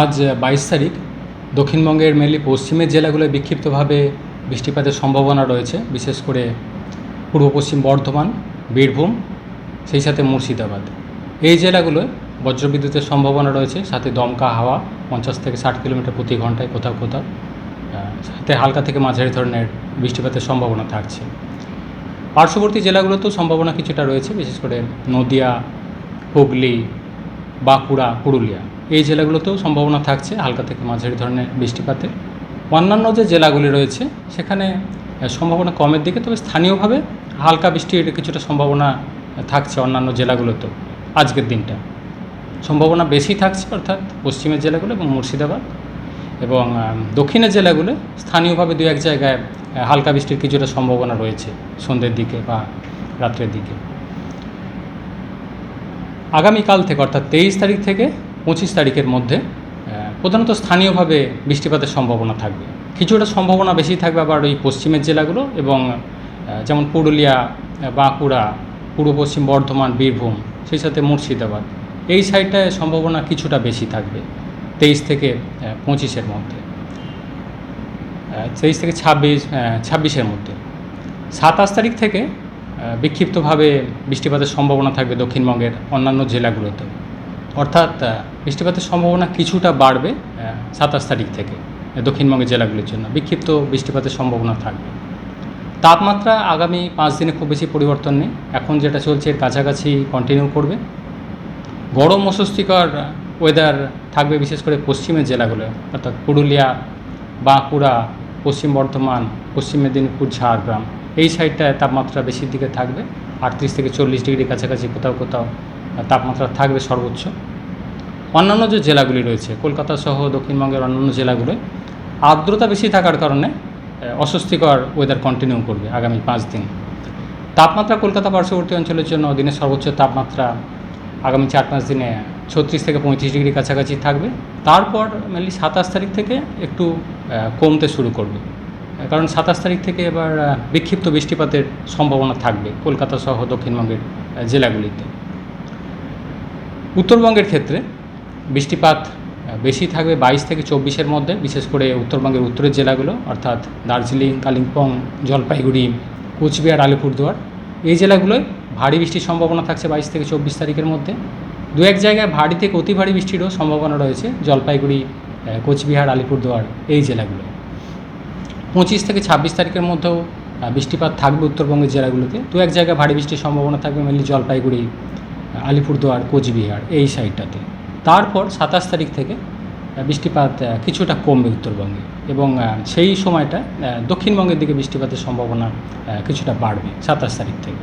আজ 22 তারিখ দক্ষিণবঙ্গের মেনলি পশ্চিমের জেলাগুলোয় বিক্ষিপ্তভাবে বৃষ্টিপাতের সম্ভাবনা রয়েছে, বিশেষ করে পূর্ব পশ্চিম বর্ধমান, বীরভূম, সেই সাথে মুর্শিদাবাদ। এই জেলাগুলোয় বজ্রবিদ্যুতের সম্ভাবনা রয়েছে, সাথে দমকা হাওয়া 50 থেকে 60 কিলোমিটার প্রতি ঘন্টায় কোথাও কোথাও, সাথে হালকা থেকে মাঝারি ধরনের বৃষ্টিপাতের সম্ভাবনা থাকছে। পার্শ্ববর্তী জেলাগুলোতেও সম্ভাবনা কিছুটা রয়েছে, বিশেষ করে নদিয়া, হুগলি, বাঁকুড়া, পুরুলিয়া এই জেলাগুলোতেও সম্ভাবনা থাকছে হালকা থেকে মাঝারি ধরনের বৃষ্টিপাতের। অন্যান্য যে জেলাগুলি রয়েছে সেখানে সম্ভাবনা কমের দিকে, তবে স্থানীয়ভাবে হালকা বৃষ্টির কিছুটা সম্ভাবনা থাকছে অন্যান্য জেলাগুলোতেও। আজকের দিনটা সম্ভাবনা বেশি থাকছে, অর্থাৎ পশ্চিমের জেলাগুলো এবং মুর্শিদাবাদ, এবং দক্ষিণের জেলাগুলো স্থানীয়ভাবে দু এক জায়গায় হালকা বৃষ্টির কিছুটা সম্ভাবনা রয়েছে সন্ধ্যের দিকে বা রাত্রের দিকে। আগামীকাল থেকে অর্থাৎ 23 তারিখ থেকে 25 তারিখের মধ্যে প্রধানত স্থানীয়ভাবে বৃষ্টিপাতের সম্ভাবনা থাকবে। কিছুটা সম্ভাবনা বেশি থাকবে আবার ওই পশ্চিমের জেলাগুলো, এবং যেমন পুরুলিয়া, বাঁকুড়া, পূর্ব পশ্চিম বর্ধমান, বীরভূম, সেই সাথে মুর্শিদাবাদ এই সাইডটায় সম্ভাবনা কিছুটা বেশি থাকবে 23 থেকে 25-এর মধ্যে, 23 থেকে 26-এর মধ্যে। 27 তারিখ থেকে বিক্ষিপ্তভাবে বৃষ্টিপাতের সম্ভাবনা থাকবে দক্ষিণবঙ্গের অন্যান্য জেলাগুলোতে, অর্থাৎ বৃষ্টিপাতের সম্ভাবনা কিছুটা বাড়বে 27 তারিখ থেকে দক্ষিণবঙ্গের জেলাগুলির জন্য বিক্ষিপ্ত বৃষ্টিপাতের সম্ভাবনা থাকবে। তাপমাত্রা আগামী 5 দিনে খুব বেশি পরিবর্তন নেই, এখন যেটা চলছে এর কাছাকাছি কন্টিনিউ করবে। গরম অস্বস্তিকর ওয়েদার থাকবে বিশেষ করে পশ্চিমের জেলাগুলো, অর্থাৎ পুরুলিয়া, বাঁকুড়া, পশ্চিম বর্ধমান, পশ্চিম মেদিনীপুর, ঝাড়গ্রাম এই সাইডটায় তাপমাত্রা বেশির দিকে থাকবে। 38 থেকে 40 ডিগ্রি কাছাকাছি কোথাও কোথাও তাপমাত্রা থাকবে সর্বোচ্চ। অন্যান্য যে জেলাগুলি রয়েছে কলকাতা সহ দক্ষিণবঙ্গের অন্যান্য জেলাগুলোয় আর্দ্রতা বেশি থাকার কারণে অস্বস্তিকর ওয়েদার কন্টিনিউ করবে আগামী 5 দিন। তাপমাত্রা কলকাতা পার্শ্ববর্তী অঞ্চলের জন্য দিনের সর্বোচ্চ তাপমাত্রা আগামী 4-5 দিনে 36 থেকে 35 ডিগ্রি কাছাকাছি থাকবে। তারপর মেনলি 27 তারিখ থেকে একটু কমতে শুরু করবে, কারণ 27 তারিখ থেকে এবার বিক্ষিপ্ত বৃষ্টিপাতের সম্ভাবনা থাকবে কলকাতা সহ দক্ষিণবঙ্গের জেলাগুলিতে। উত্তরবঙ্গের ক্ষেত্রে বৃষ্টিপাত বেশি থাকবে 22 থেকে 24-এর মধ্যে, বিশেষ করে উত্তরবঙ্গের উত্তরের জেলাগুলো অর্থাৎ দার্জিলিং, কালিম্পং, জলপাইগুড়ি, কোচবিহার, আলিপুরদুয়ার এই জেলাগুলোয় ভারী বৃষ্টির সম্ভাবনা থাকছে 22 থেকে 24 তারিখের মধ্যে। দু এক জায়গায় ভারী থেকে অতি ভারী বৃষ্টিরও সম্ভাবনা রয়েছে জলপাইগুড়ি, কোচবিহার, আলিপুরদুয়ার এই জেলাগুলো। 25 থেকে 26 তারিখের মধ্যেও বৃষ্টিপাত থাকবে উত্তরবঙ্গের জেলাগুলোতে। দু এক জায়গায় ভারী বৃষ্টির সম্ভাবনা থাকবে মেনলি জলপাইগুড়ি, আলিপুরদুয়ার, কোচবিহার এই সাইডটাতে। তারপর 27 তারিখ থেকে বৃষ্টিপাত কিছুটা কমবে উত্তরবঙ্গে, এবং সেই সময়টা দক্ষিণবঙ্গের দিকে বৃষ্টিপাতের সম্ভাবনা কিছুটা বাড়বে 27 তারিখ থেকে।